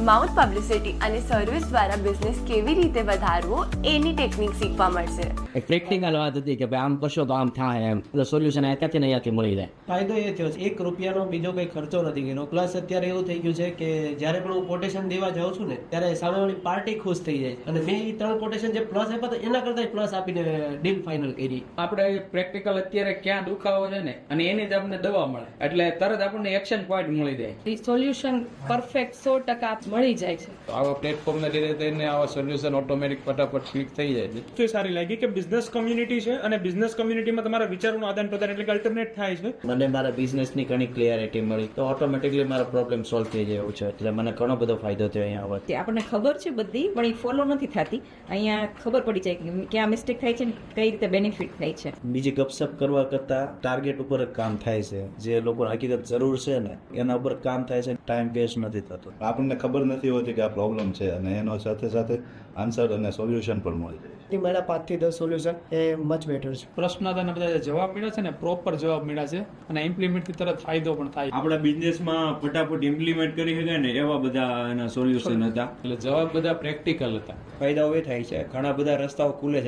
Mouth publicity અને service દ્વારા business કેવી રીતે વધારવો એની ટેકનિક શીખવા મળશે. એક પ્રેક્ટિકલ વાત હતી કે ભાઈ આમ કરશો તો આમ થાય એમ સોલ્યુશન અહીંયાથી ને અહીંયાથી મળી જાય. ફાયદો એ થયો છે 1 રૂપિયાનો બીજો કંઈ ખર્ચો નથી કર્યો. પ્લસ અત્યારે એવું થઈ ગયું છે કે જ્યારે પણ હું કોટેશન દેવા જાઉં છું ને ત્યારે સામેવાળી પાર્ટી ખુશ થઈ જાય અને મેં એ 3 કોટેશન જે પ્લસ આપ્યા હતા એના કરતાં પ્લસ આપીને ડીલ ફાઇનલ કરી. આપણે પ્રેક્ટિકલ અત્યારે ક્યાં દુખાવો છે ને અને એની જ આપણને દવા મળે એટલે તરત આપણને એક્શન પોઈન્ટ મળી જાય. સોલ્યુશન પરફેક્ટ 100% મળી જાય છે. આવા પ્લેટફોર્મના લીધે તેને આવા સોલ્યુશન ઓટોમેટિક ફટાફટ ક્લિક થઈ જાય છે. તો એ સારી લાગી કે બિઝનેસ કમ્યુનિટી છે અને બિઝનેસ કમ્યુનિટીમાં તમારા વિચારોનું આદાન પ્રદાન એટલે કે અલ્ટરનેટ થાય છે. મને મારા બિઝનેસની ઘણી ક્લિયરિટી મળી તો ઓટોમેટિકલી મારો પ્રોબ્લેમ સોલ્વ થઈ જાય એવું છે એટલે મને ઘણો બધો ફાયદો થયો અહીંયા આવવાથી. આપણને ખબર છે બધી પણ એ ફોલો નથી થતી. અહીંયા ખબર પડી જાય કે ક્યાં મિસ્ટેક થાય છે ને કઈ રીતે બેનિફિટ થાય છે. બીજી ગપસપ કરવા કરતા ટાર્ગેટ ઉપર જ કામ થાય છે. જે લોકોને હકીકત જરૂર છે ને એના ઉપર કામ થાય છે. ટાઈમ વેસ્ટ નથી થતો. આપણને ખબર નથી હોતી કે આ પ્રોબ્લેમ છે અને એનો સાથે સાથે આન્સર અને સોલ્યુશન પણ મળી જાય. મારા 5 થી 10 સોલ્યુશન એ મચ બેટર છે. પ્રશ્ન હતા ને બધા જવાબ મળ્યા છે ને પ્રોપર જવાબ મળ્યા છે અને ઇમ્પ્લિમેન્ટથી તરત ફાયદો પણ થાય. આપણા બિઝનેસમાં ફટાફટ ઇમ્પ્લિમેન્ટ કરી શકાય ને એવા બધા એના સોલ્યુશન હતા એટલે જવાબ બધા પ્રેક્ટિકલ હતા. ફાયદાઓ એ થાય છે ઘણા બધા રસ્તાઓ ખુલે છે.